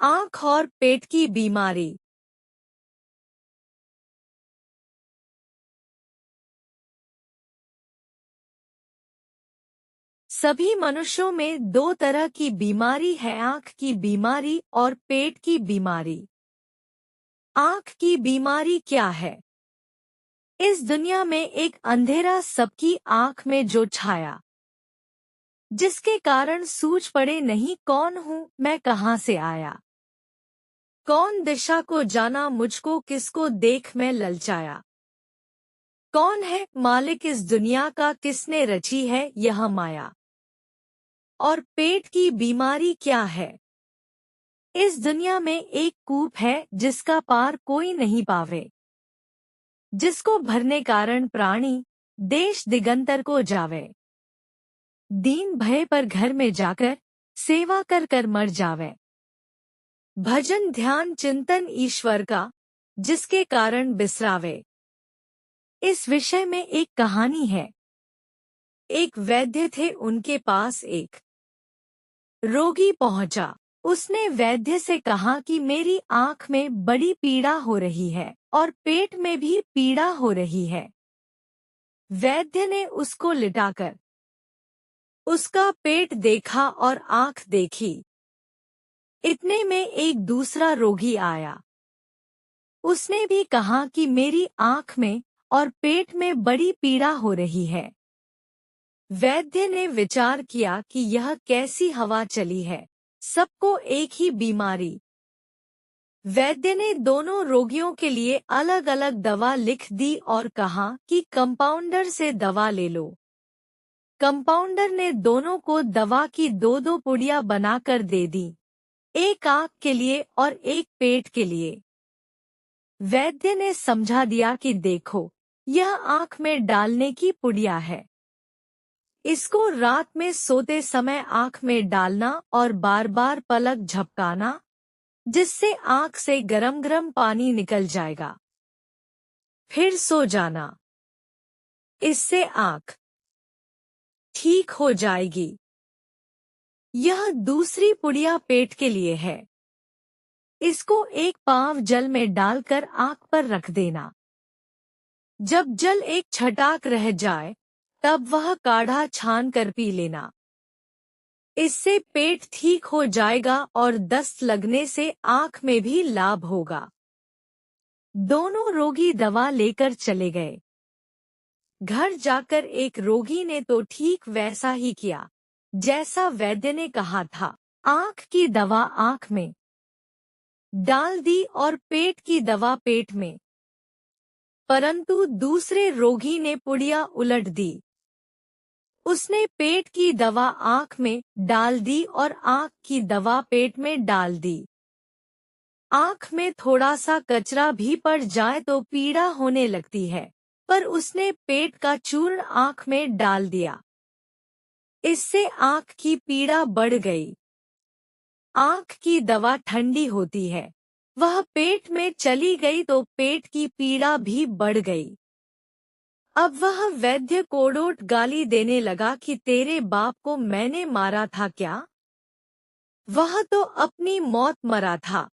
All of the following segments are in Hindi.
आँख और पेट की बीमारी। सभी मनुष्यों में दो तरह की बीमारी है, आँख की बीमारी और पेट की बीमारी। आँख की बीमारी क्या है? इस दुनिया में एक अंधेरा सबकी आँख में जो छाया, जिसके कारण सूझ पड़े नहीं कौन हूँ मैं, कहाँ से आया, कौन दिशा को जाना मुझको, किसको देख मैं ललचाया। कौन है मालिक इस दुनिया का, किसने रची है यह माया। और पेट की बीमारी क्या है? इस दुनिया में एक कूप है जिसका पार कोई नहीं पावे, जिसको भरने कारण प्राणी देश दिगंतर को जावे। दीन भय पर घर में जाकर सेवा कर कर मर जावे। भजन ध्यान चिंतन ईश्वर का, जिसके कारण बिसरावे। इस विषय में एक कहानी है। एक वैद्य थे, उनके पास एक रोगी पहुंचा। उसने वैद्य से कहा कि मेरी आंख में बड़ी पीड़ा हो रही है और पेट में भी पीड़ा हो रही है। वैद्य ने उसको लिटाकर उसका पेट देखा और आंख देखी। इतने में एक दूसरा रोगी आया। उसने भी कहा कि मेरी आंख में और पेट में बड़ी पीड़ा हो रही है। वैद्य ने विचार किया कि यह कैसी हवा चली है, सबको एक ही बीमारी। वैद्य ने दोनों रोगियों के लिए अलग अलग दवा लिख दी और कहा कि कंपाउंडर से दवा ले लो। कंपाउंडर ने दोनों को दवा की दो दो पुड़िया बनाकर दे दी, एक आंख के लिए और एक पेट के लिए। वैद्य ने समझा दिया कि देखो, यह आंख में डालने की पुड़िया है। इसको रात में सोते समय आंख में डालना और बार बार पलक झपकाना, जिससे आंख से गरम गरम पानी निकल जाएगा। फिर सो जाना, इससे आंख ठीक हो जाएगी। यह दूसरी पुड़िया पेट के लिए है। इसको एक पाव जल में डालकर आंख पर रख देना। जब जल एक छटाक रह जाए तब वह काढ़ा छान कर पी लेना। इससे पेट ठीक हो जाएगा और दस्त लगने से आंख में भी लाभ होगा। दोनों रोगी दवा लेकर चले गए। घर जाकर एक रोगी ने तो ठीक वैसा ही किया जैसा वैद्य ने कहा था। आंख की दवा आंख में डाल दी और पेट की दवा पेट में। परंतु दूसरे रोगी ने पुड़िया उलट दी। उसने पेट की दवा आंख में डाल दी और आंख की दवा पेट में डाल दी। आंख में थोड़ा सा कचरा भी पड़ जाए तो पीड़ा होने लगती है, पर उसने पेट का चूर्ण आंख में डाल दिया। इससे आंख की पीड़ा बढ़ गई। आंख की दवा ठंडी होती है, वह पेट में चली गई तो पेट की पीड़ा भी बढ़ गई। अब वह वैद्य कोड़ोट गाली देने लगा कि तेरे बाप को मैंने मारा था क्या? वह तो अपनी मौत मरा था,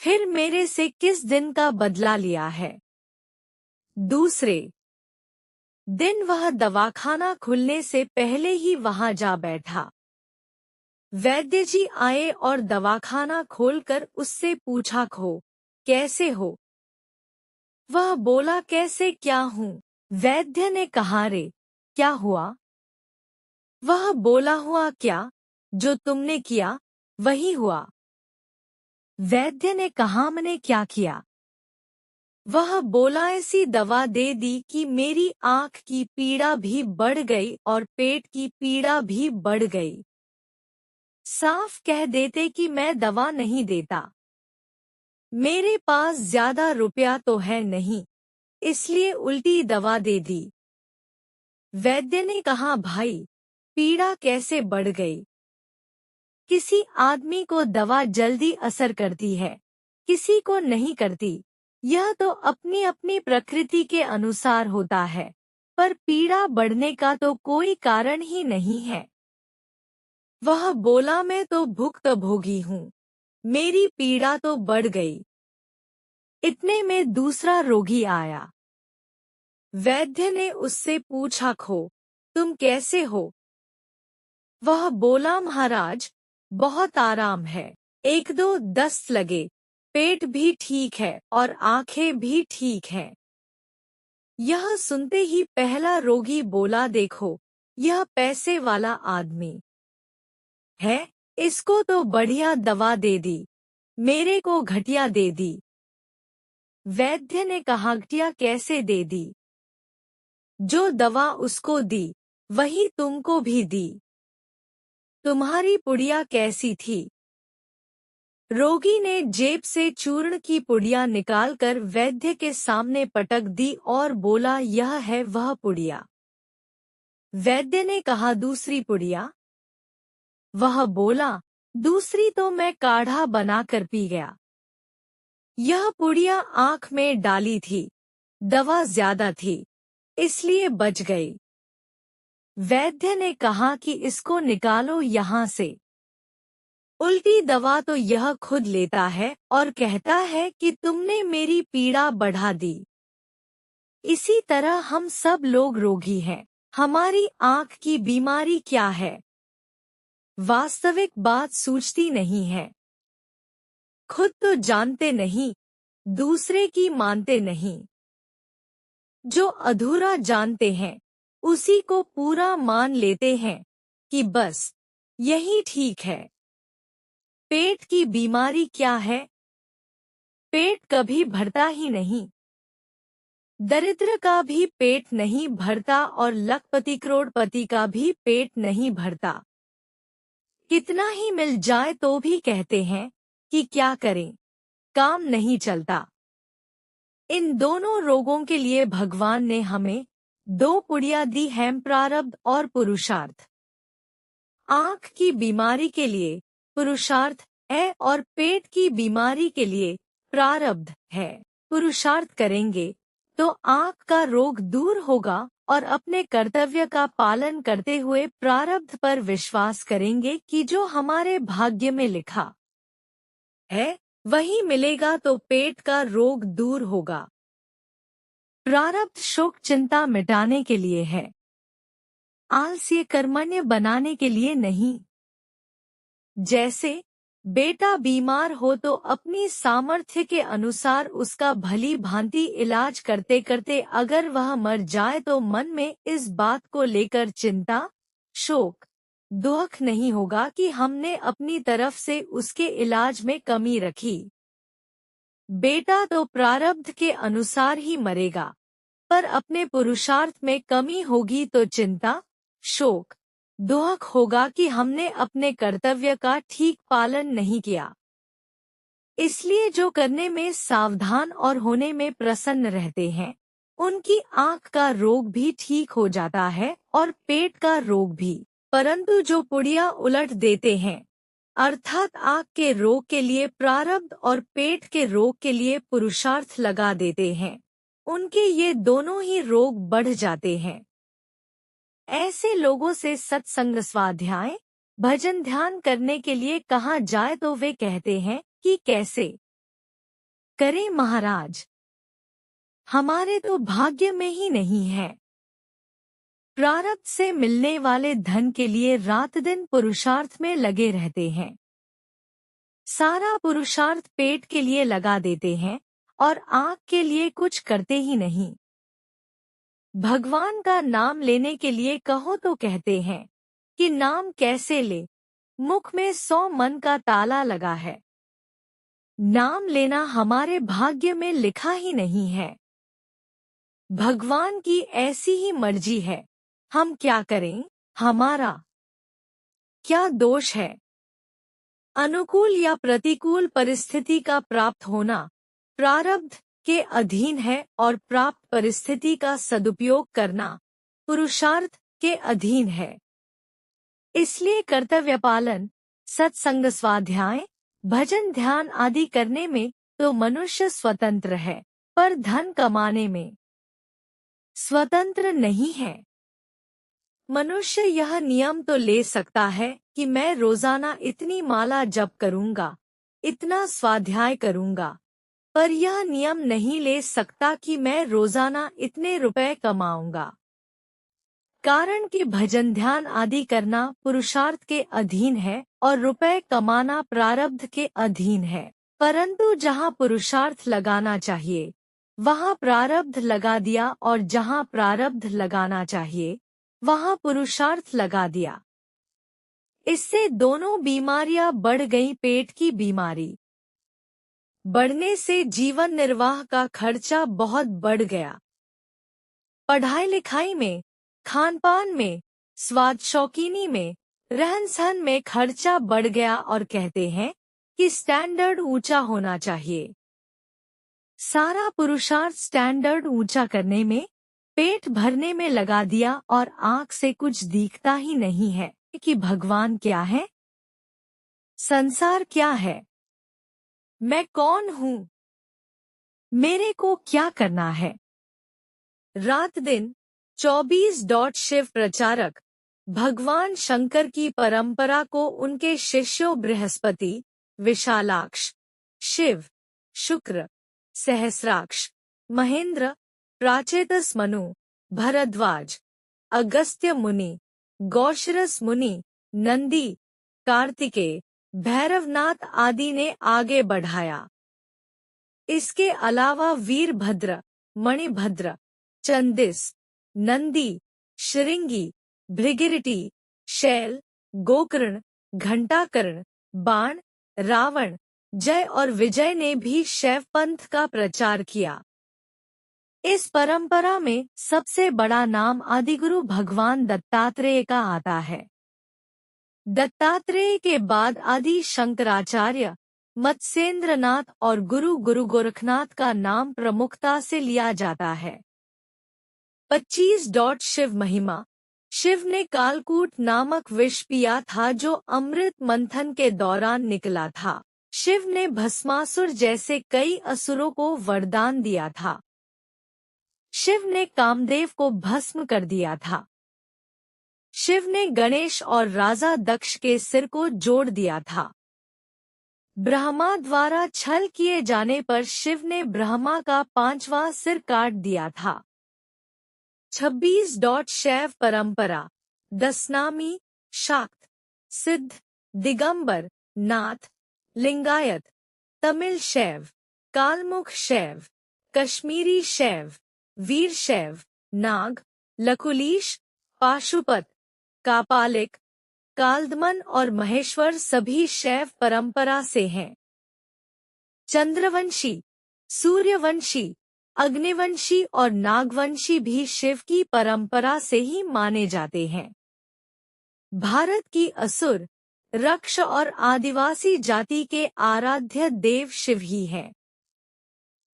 फिर मेरे से किस दिन का बदला लिया है? दूसरे दिन वह दवाखाना खुलने से पहले ही वहां जा बैठा। वैद्य जी आए और दवाखाना खोलकर उससे पूछा, खो कैसे हो? वह बोला, कैसे क्या हूँ? वैद्य ने कहा, रे क्या हुआ? वह बोला, हुआ क्या, जो तुमने किया वही हुआ। वैद्य ने कहा, मैंने क्या किया? वह बोला, ऐसी दवा दे दी कि मेरी आंख की पीड़ा भी बढ़ गई और पेट की पीड़ा भी बढ़ गई। साफ कह देते कि मैं दवा नहीं देता, मेरे पास ज्यादा रुपया तो है नहीं, इसलिए उल्टी दवा दे दी। वैद्य ने कहा, भाई पीड़ा कैसे बढ़ गई? किसी आदमी को दवा जल्दी असर करती है, किसी को नहीं करती। यह तो अपनी अपनी प्रकृति के अनुसार होता है, पर पीड़ा बढ़ने का तो कोई कारण ही नहीं है। वह बोला, मैं तो भुक्तभोगी हूँ, मेरी पीड़ा तो बढ़ गई। इतने में दूसरा रोगी आया। वैद्य ने उससे पूछा, खो, तुम कैसे हो? वह बोला, महाराज, बहुत आराम है। 1-2 दस्त लगे, पेट भी ठीक है और आंखें भी ठीक हैं। यह सुनते ही पहला रोगी बोला, देखो, यह पैसे वाला आदमी है, इसको तो बढ़िया दवा दे दी, मेरे को घटिया दे दी। वैद्य ने कहा, घटिया कैसे दे दी? जो दवा उसको दी वही तुमको भी दी। तुम्हारी पुड़िया कैसी थी? रोगी ने जेब से चूर्ण की पुड़िया निकालकर वैद्य के सामने पटक दी और बोला, यह है वह पुड़िया। वैद्य ने कहा, दूसरी पुड़िया? वह बोला, दूसरी तो मैं काढ़ा बनाकर पी गया। यह पुड़िया आंख में डाली थी, दवा ज्यादा थी, इसलिए बच गई। वैद्य ने कहा कि इसको निकालो यहाँ से। उल्टी दवा तो यह खुद लेता है और कहता है कि तुमने मेरी पीड़ा बढ़ा दी। इसी तरह हम सब लोग रोगी हैं। हमारी आंख की बीमारी क्या है? वास्तविक बात सूझती नहीं है। खुद तो जानते नहीं, दूसरे की मानते नहीं। जो अधूरा जानते हैं उसी को पूरा मान लेते हैं कि बस यही ठीक है। पेट की बीमारी क्या है? पेट कभी भरता ही नहीं। दरिद्र का भी पेट नहीं भरता और लखपति करोड़पति का भी पेट नहीं भरता। कितना ही मिल जाए तो भी कहते हैं कि क्या करें, काम नहीं चलता। इन दोनों रोगों के लिए भगवान ने हमें 2 पुड़िया दी हैं, प्रारब्ध और पुरुषार्थ। आंख की बीमारी के लिए पुरुषार्थ है और पेट की बीमारी के लिए प्रारब्ध है। पुरुषार्थ करेंगे तो आंख का रोग दूर होगा और अपने कर्तव्य का पालन करते हुए प्रारब्ध पर विश्वास करेंगे कि जो हमारे भाग्य में लिखा है वही मिलेगा, तो पेट का रोग दूर होगा। प्रारब्ध शोक चिंता मिटाने के लिए है, आलस्य कर्मण्य बनाने के लिए नहीं। जैसे बेटा बीमार हो तो अपनी सामर्थ्य के अनुसार उसका भली भांति इलाज करते करते अगर वह मर जाए तो मन में इस बात को लेकर चिंता, शोक, दुख नहीं होगा कि हमने अपनी तरफ से उसके इलाज में कमी रखी। बेटा तो प्रारब्ध के अनुसार ही मरेगा, पर अपने पुरुषार्थ में कमी होगी तो चिंता, शोक, दुख होगा कि हमने अपने कर्तव्य का ठीक पालन नहीं किया। इसलिए जो करने में सावधान और होने में प्रसन्न रहते हैं, उनकी आंख का रोग भी ठीक हो जाता है और पेट का रोग भी। परंतु जो पुड़िया उलट देते हैं, अर्थात आंख के रोग के लिए प्रारब्ध और पेट के रोग के लिए पुरुषार्थ लगा देते हैं, उनके ये दोनों ही रोग बढ़ जाते हैं। ऐसे लोगों से सत्संग, स्वाध्याय, भजन ध्यान करने के लिए कहा जाए तो वे कहते हैं कि कैसे करें महाराज, हमारे तो भाग्य में ही नहीं है। प्रारब्ध से मिलने वाले धन के लिए रात दिन पुरुषार्थ में लगे रहते हैं। सारा पुरुषार्थ पेट के लिए लगा देते हैं और आंख के लिए कुछ करते ही नहीं। भगवान का नाम लेने के लिए कहो तो कहते हैं कि नाम कैसे ले, मुख में 100 मन का ताला लगा है। नाम लेना हमारे भाग्य में लिखा ही नहीं है। भगवान की ऐसी ही मर्जी है, हम क्या करें, हमारा क्या दोष है। अनुकूल या प्रतिकूल परिस्थिति का प्राप्त होना प्रारब्ध के अधीन है और प्राप्त परिस्थिति का सदुपयोग करना पुरुषार्थ के अधीन है। इसलिए कर्तव्य पालन, सत्संग, स्वाध्याय, भजन ध्यान आदि करने में तो मनुष्य स्वतंत्र है, पर धन कमाने में स्वतंत्र नहीं है। मनुष्य यह नियम तो ले सकता है कि मैं रोजाना इतनी माला जप करूंगा, इतना स्वाध्याय करूंगा, पर यह नियम नहीं ले सकता कि मैं रोजाना इतने रुपए कमाऊंगा। कारण कि भजन ध्यान आदि करना पुरुषार्थ के अधीन है और रुपए कमाना प्रारब्ध के अधीन है। परंतु जहाँ पुरुषार्थ लगाना चाहिए वहाँ प्रारब्ध लगा दिया, और जहाँ प्रारब्ध लगाना चाहिए वहाँ पुरुषार्थ लगा दिया। इससे दोनों बीमारियां बढ़ गईं। पेट की बीमारी बढ़ने से जीवन निर्वाह का खर्चा बहुत बढ़ गया। पढ़ाई लिखाई में, खान पान में, स्वाद शौकीनी में, रहन सहन में खर्चा बढ़ गया और कहते हैं कि स्टैंडर्ड ऊंचा होना चाहिए। सारा पुरुषार्थ स्टैंडर्ड ऊंचा करने में, पेट भरने में लगा दिया और आंख से कुछ दिखता ही नहीं है कि भगवान क्या है, संसार क्या है, मैं कौन हूँ, मेरे को क्या करना है। रात दिन 24 शिव प्रचारक भगवान शंकर की परंपरा को उनके शिष्यों बृहस्पति, विशालाक्ष, शिव, शुक्र, सहस्राक्ष, महेंद्र, प्राचेतस मनु, भरद्वाज, अगस्त्य मुनि, गौशरस मुनि, नंदी, कार्तिकेय, भैरवनाथ आदि ने आगे बढ़ाया। इसके अलावा वीरभद्र, मणिभद्र, चंदिस, नंदी, श्रृंगी, भृगिरटी, शैल, गोकर्ण, घंटाकर्ण, बाण, रावण, जय और विजय ने भी शैव पंथ का प्रचार किया। इस परंपरा में सबसे बड़ा नाम आदिगुरु भगवान दत्तात्रेय का आता है। दत्तात्रेय के बाद आदि शंकराचार्य, मत्स्येंद्रनाथ और गुरु गोरखनाथ का नाम प्रमुखता से लिया जाता है। 25 शिव महिमा। शिव ने कालकूट नामक विष पिया था जो अमृत मंथन के दौरान निकला था। शिव ने भस्मासुर जैसे कई असुरों को वरदान दिया था। शिव ने कामदेव को भस्म कर दिया था। शिव ने गणेश और राजा दक्ष के सिर को जोड़ दिया था। ब्रह्मा द्वारा छल किए जाने पर शिव ने ब्रह्मा का 5वां सिर काट दिया था। 26 शैव परंपरा। दशनामी, शाक्त, सिद्ध, दिगंबर, नाथ, लिंगायत, तमिल शैव, कालमुख शैव, कश्मीरी शैव, वीर शैव, नाग, लकुलीश, पाशुपत, कापालिक, कालदमन और महेश्वर सभी शैव परंपरा से हैं। चंद्रवंशी, सूर्यवंशी, अग्निवंशी और नागवंशी भी शिव की परंपरा से ही माने जाते हैं। भारत की असुर, रक्ष और आदिवासी जाति के आराध्य देव शिव ही हैं।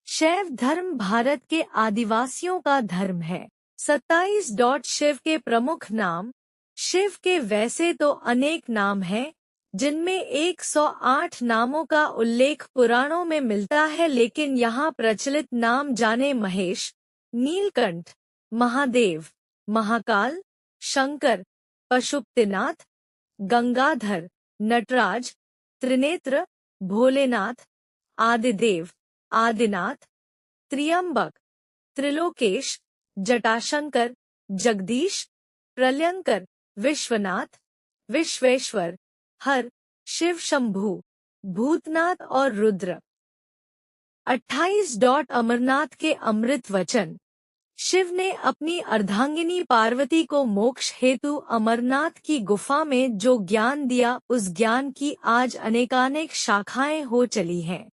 शैव धर्म भारत के आदिवासियों का धर्म है। 27 शिव के प्रमुख नाम। शिव के वैसे तो अनेक नाम हैं, जिनमें 108 नामों का उल्लेख पुराणों में मिलता है, लेकिन यहाँ प्रचलित नाम जाने महेश, नीलकंठ, महादेव, महाकाल, शंकर, पशुपतिनाथ, गंगाधर, नटराज, त्रिनेत्र, भोलेनाथ, आदिदेव, आदिनाथ, त्र्यंबक, त्रिलोकेश, जटाशंकर, जगदीश, प्रलयंकर, विश्वनाथ, विश्वेश्वर, हर, शिव शंभु, भूतनाथ और रुद्र। 28 अमरनाथ के अमृत वचन। शिव ने अपनी अर्धांगिनी पार्वती को मोक्ष हेतु अमरनाथ की गुफा में जो ज्ञान दिया, उस ज्ञान की आज अनेकानेक शाखाएं हो चली हैं।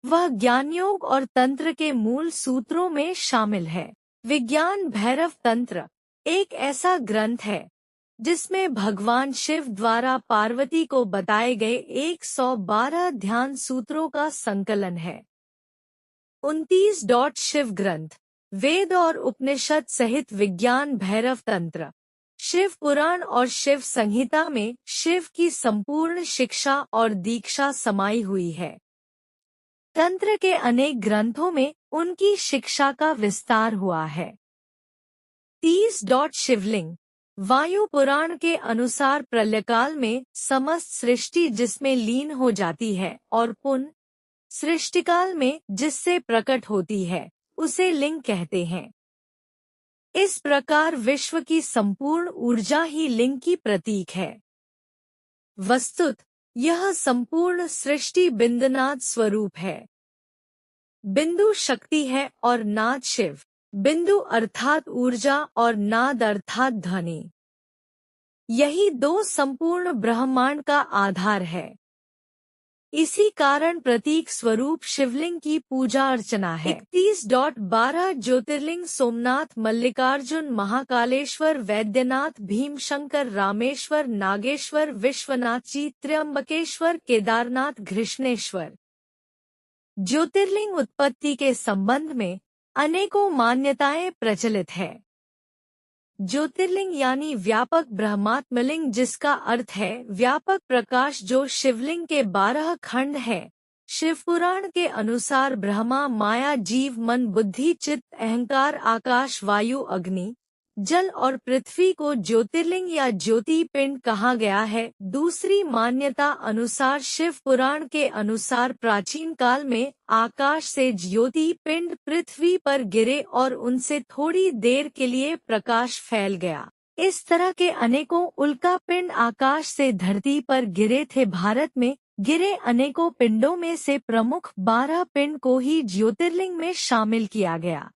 वह ज्ञान योग और तंत्र के मूल सूत्रों में शामिल है। विज्ञान भैरव तंत्र एक ऐसा ग्रंथ है जिसमें भगवान शिव द्वारा पार्वती को बताए गए 112 ध्यान सूत्रों का संकलन है। 29 शिव ग्रंथ, वेद और उपनिषद सहित विज्ञान भैरव तंत्र, शिव पुराण और शिव संहिता में शिव की संपूर्ण शिक्षा और दीक्षा समाई हुई है। तंत्र के अनेक ग्रंथों में उनकी शिक्षा का विस्तार हुआ है। 30 शिवलिंग। वायु पुराण के अनुसार प्रलयकाल में समस्त सृष्टि जिसमें लीन हो जाती है और पुनः सृष्टिकाल में जिससे प्रकट होती है उसे लिंग कहते हैं। इस प्रकार विश्व की संपूर्ण ऊर्जा ही लिंग की प्रतीक है। वस्तुत यह संपूर्ण सृष्टि बिंदुनाद स्वरूप है। बिंदु शक्ति है और नाद शिव। बिंदु अर्थात ऊर्जा और नाद अर्थात ध्वनि। यही दो संपूर्ण ब्रह्मांड का आधार है। इसी कारण प्रतीक स्वरूप शिवलिंग की पूजा अर्चना है। 31.12 ज्योतिर्लिंग सोमनाथ, मल्लिकार्जुन, महाकालेश्वर, वैद्यनाथ, भीमशंकर, रामेश्वर, नागेश्वर, विश्वनाथजी, त्र्यंबकेश्वर, केदारनाथ, घृष्णेश्वर। ज्योतिर्लिंग उत्पत्ति के संबंध में अनेकों मान्यताएं प्रचलित है। ज्योतिर्लिंग यानी व्यापक ब्रह्मात्मलिंग, जिसका अर्थ है व्यापक प्रकाश, जो शिवलिंग के 12 खंड है। शिवपुराण के अनुसार ब्रह्मा, माया, जीव, मन, बुद्धि, चित्त, अहंकार, आकाश, वायु, अग्नि, जल और पृथ्वी को ज्योतिर्लिंग या ज्योति पिंड कहा गया है। दूसरी मान्यता अनुसार शिव पुराण के अनुसार प्राचीन काल में आकाश से ज्योति पिंड पृथ्वी पर गिरे और उनसे थोड़ी देर के लिए प्रकाश फैल गया। इस तरह के अनेकों उल्का पिंड आकाश से धरती पर गिरे थे। भारत में गिरे अनेकों पिंडों में से प्रमुख 12 पिंड को ही ज्योतिर्लिंग में शामिल किया गया।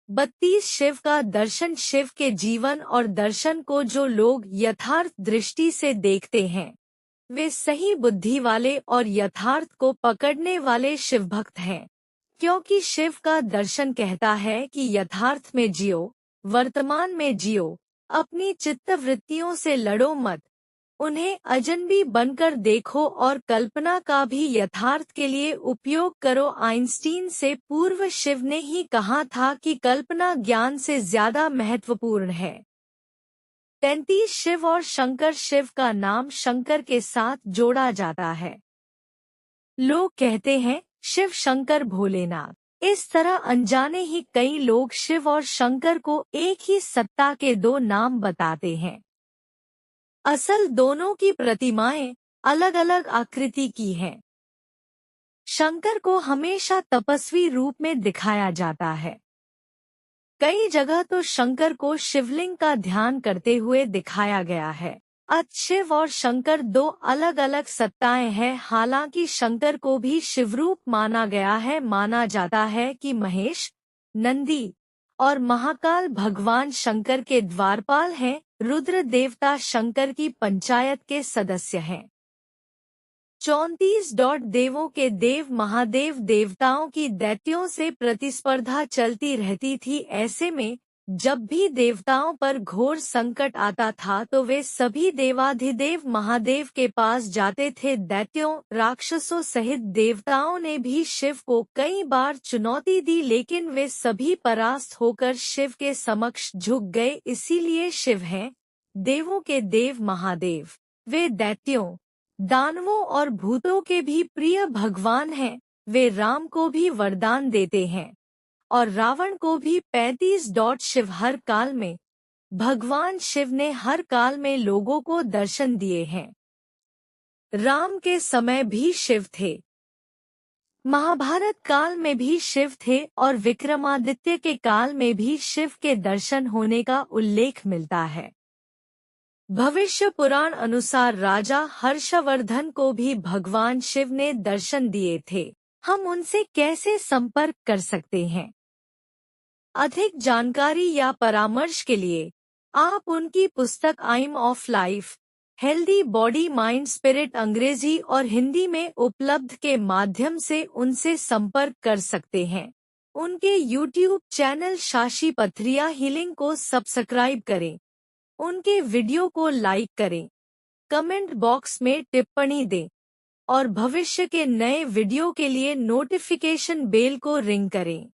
32 शिव का दर्शन। शिव के जीवन और दर्शन को जो लोग यथार्थ दृष्टि से देखते हैं वे सही बुद्धि वाले और यथार्थ को पकड़ने वाले शिव भक्त हैं, क्योंकि शिव का दर्शन कहता है कि यथार्थ में जियो, वर्तमान में जियो, अपनी चित्तवृत्तियों से लड़ो मत, उन्हें अजनबी बनकर देखो और कल्पना का भी यथार्थ के लिए उपयोग करो। आइंस्टीन से पूर्व शिव ने ही कहा था कि कल्पना ज्ञान से ज्यादा महत्वपूर्ण है। 33 शिव और शंकर। शिव का नाम शंकर के साथ जोड़ा जाता है। लोग कहते हैं शिव शंकर भोलेनाथ। इस तरह अनजाने ही कई लोग शिव और शंकर को एक ही सत्ता के दो नाम बताते हैं। असल दोनों की प्रतिमाएं अलग अलग आकृति की हैं। शंकर को हमेशा तपस्वी रूप में दिखाया जाता है। कई जगह तो शंकर को शिवलिंग का ध्यान करते हुए दिखाया गया है। शिव और शंकर दो अलग अलग सत्ताएं हैं। हालांकि शंकर को भी शिवरूप माना गया है। माना जाता है कि महेश, नंदी और महाकाल भगवान शंकर के द्वारपाल हैं। रुद्र देवता शंकर की पंचायत के सदस्य हैं। 34 देवों के देव महादेव। देवताओं की दैत्यों से प्रतिस्पर्धा चलती रहती थी। ऐसे में जब भी देवताओं पर घोर संकट आता था तो वे सभी देवाधिदेव महादेव के पास जाते थे। दैत्यों, राक्षसों सहित देवताओं ने भी शिव को कई बार चुनौती दी, लेकिन वे सभी परास्त होकर शिव के समक्ष झुक गए। इसीलिए शिव हैं देवों के देव महादेव। वे दैत्यों, दानवों और भूतों के भी प्रिय भगवान हैं। वे राम को भी वरदान देते हैं और रावण को भी। 35 शिव। हर काल में भगवान शिव ने हर काल में लोगों को दर्शन दिए हैं। राम के समय भी शिव थे, महाभारत काल में भी शिव थे और विक्रमादित्य के काल में भी शिव के दर्शन होने का उल्लेख मिलता है। भविष्य पुराण अनुसार राजा हर्षवर्धन को भी भगवान शिव ने दर्शन दिए थे। हम उनसे कैसे संपर्क कर सकते हैं? अधिक जानकारी या परामर्श के लिए आप उनकी पुस्तक आइम of life, healthy body mind spirit अंग्रेजी और हिंदी में उपलब्ध के माध्यम से उनसे संपर्क कर सकते हैं। उनके YouTube चैनल शाशी पथरिया हीलिंग को सब्सक्राइब करें, उनके वीडियो को लाइक करें, कमेंट बॉक्स में टिप्पणी दें और भविष्य के नए वीडियो के लिए नोटिफिकेशन बेल को रिंग करें।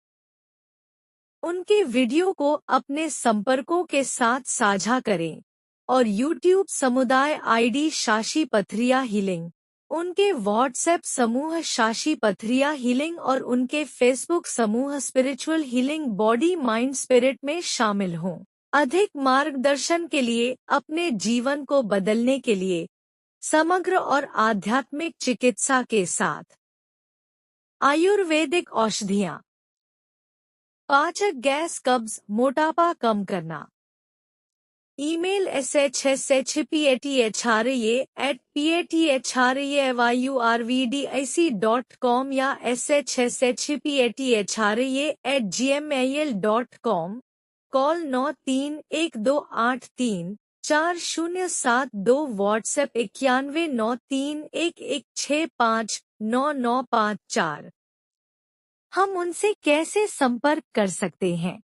उनके वीडियो को अपने संपर्कों के साथ साझा करें और YouTube समुदाय ID शाशी पथरिया हीलिंग, उनके व्हाट्सएप समूह शाशी पथरिया हीलिंग और उनके फेसबुक समूह spiritual healing body mind spirit में शामिल हों। अधिक मार्गदर्शन के लिए अपने जीवन को बदलने के लिए समग्र और आध्यात्मिक चिकित्सा के साथ आयुर्वेदिक औषधियाँ। पाचक गैस, कब्ज, मोटापा कम करना। ईमेल shshpatha@pathrayurvdic.com या shshpatha@gmail.com। कॉल 9312834072। व्हाट्सएप 919311659954। हम उनसे कैसे संपर्क कर सकते हैं?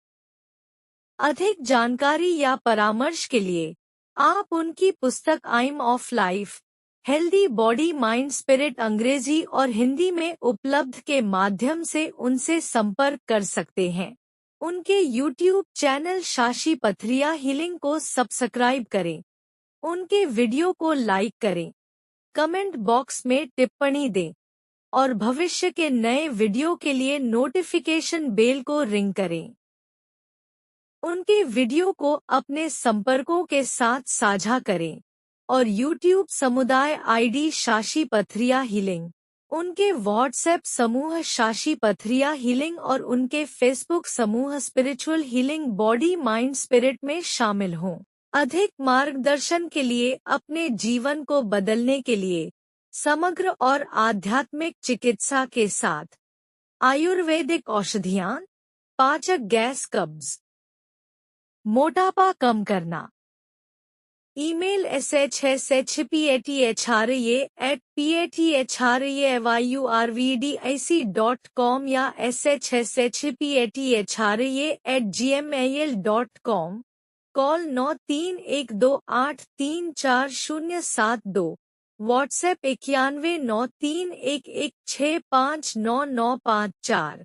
अधिक जानकारी या परामर्श के लिए आप उनकी पुस्तक आइम of life, healthy body mind spirit अंग्रेजी और हिंदी में उपलब्ध के माध्यम से उनसे संपर्क कर सकते हैं। उनके यूट्यूब चैनल शाशी पथरिया हीलिंग को सब्सक्राइब करें। उनके वीडियो को लाइक करें, कमेंट बॉक्स में टिप्पणी दें और भविष्य के नए वीडियो के लिए नोटिफिकेशन बेल को रिंग करें। उनके वीडियो को अपने संपर्कों के साथ साझा करें और YouTube समुदाय आईडी शाशी पथरिया हीलिंग, उनके व्हाट्सएप समूह शाशी पथरिया हीलिंग और उनके फेसबुक समूह spiritual healing body mind spirit में शामिल हों। अधिक मार्गदर्शन के लिए अपने जीवन को बदलने के लिए समग्र और आध्यात्मिक चिकित्सा के साथ आयुर्वेदिक औषधियाँ। पाचक गैस, कब्ज, मोटापा कम करना। ईमेल shshpatha@pathrayurvdic.com या shshpatha@gmail.com। कॉल 9312834072। व्हाट्सएप 919311659954।